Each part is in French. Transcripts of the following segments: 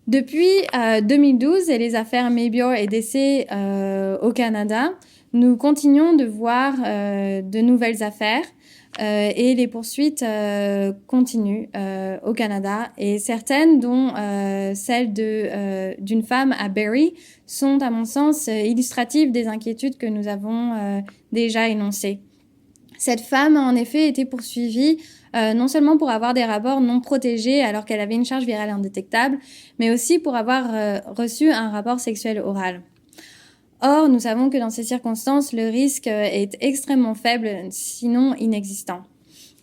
Depuis 2012 et les affaires Maybior et décès au Canada, nous continuons de voir de nouvelles affaires et les poursuites continuent au Canada. Et certaines, dont celle d'une femme à Barrie, sont à mon sens illustratives des inquiétudes que nous avons déjà énoncées. Cette femme a en effet été poursuivie non seulement pour avoir des rapports non protégés alors qu'elle avait une charge virale indétectable, mais aussi pour avoir reçu un rapport sexuel oral. Or, nous savons que dans ces circonstances, le risque est extrêmement faible, sinon inexistant.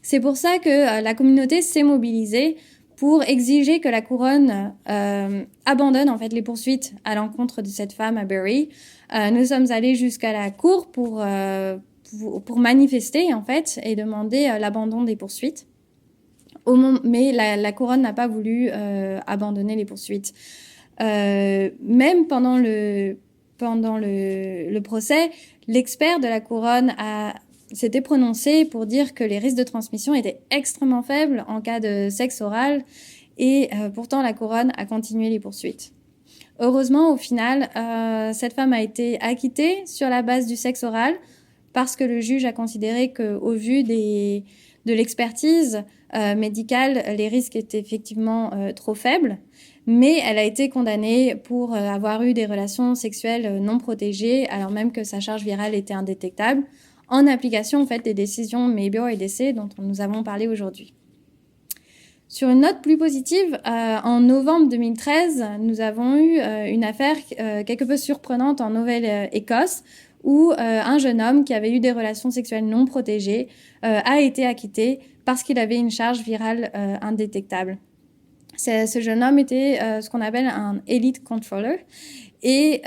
C'est pour ça que la communauté s'est mobilisée pour exiger que la couronne abandonne en fait les poursuites à l'encontre de cette femme à Barrie. Nous sommes allés jusqu'à la cour pour manifester en fait et demander l'abandon des poursuites. Mais la couronne n'a pas voulu abandonner les poursuites. Même pendant le procès, l'expert de la couronne s'était prononcé pour dire que les risques de transmission étaient extrêmement faibles en cas de sexe oral et pourtant la couronne a continué les poursuites. Heureusement, au final, cette femme a été acquittée sur la base du sexe oral parce que le juge a considéré qu'au vu de l'expertise médicale, les risques étaient effectivement trop faibles. Mais elle a été condamnée pour avoir eu des relations sexuelles non protégées, alors même que sa charge virale était indétectable, en application en fait des décisions Maybior et décès dont nous avons parlé aujourd'hui. Sur une note plus positive, en novembre 2013, nous avons eu une affaire quelque peu surprenante en Nouvelle-Écosse, où un jeune homme qui avait eu des relations sexuelles non protégées a été acquitté parce qu'il avait une charge virale indétectable. Ce jeune homme était ce qu'on appelle un elite controller et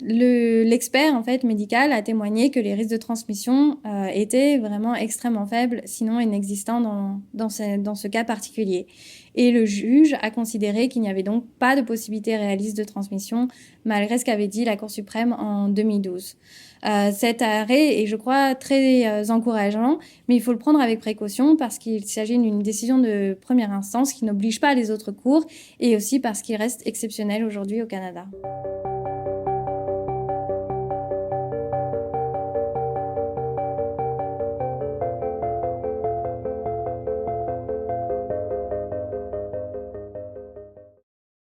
l'expert en fait médical a témoigné que les risques de transmission étaient vraiment extrêmement faibles, sinon inexistants dans ce cas particulier. Et le juge a considéré qu'il n'y avait donc pas de possibilité réaliste de transmission, malgré ce qu'avait dit la Cour suprême en 2012. Cet arrêt est, je crois, très encourageant, mais il faut le prendre avec précaution parce qu'il s'agit d'une décision de première instance qui n'oblige pas les autres cours et aussi parce qu'il reste exceptionnel aujourd'hui au Canada.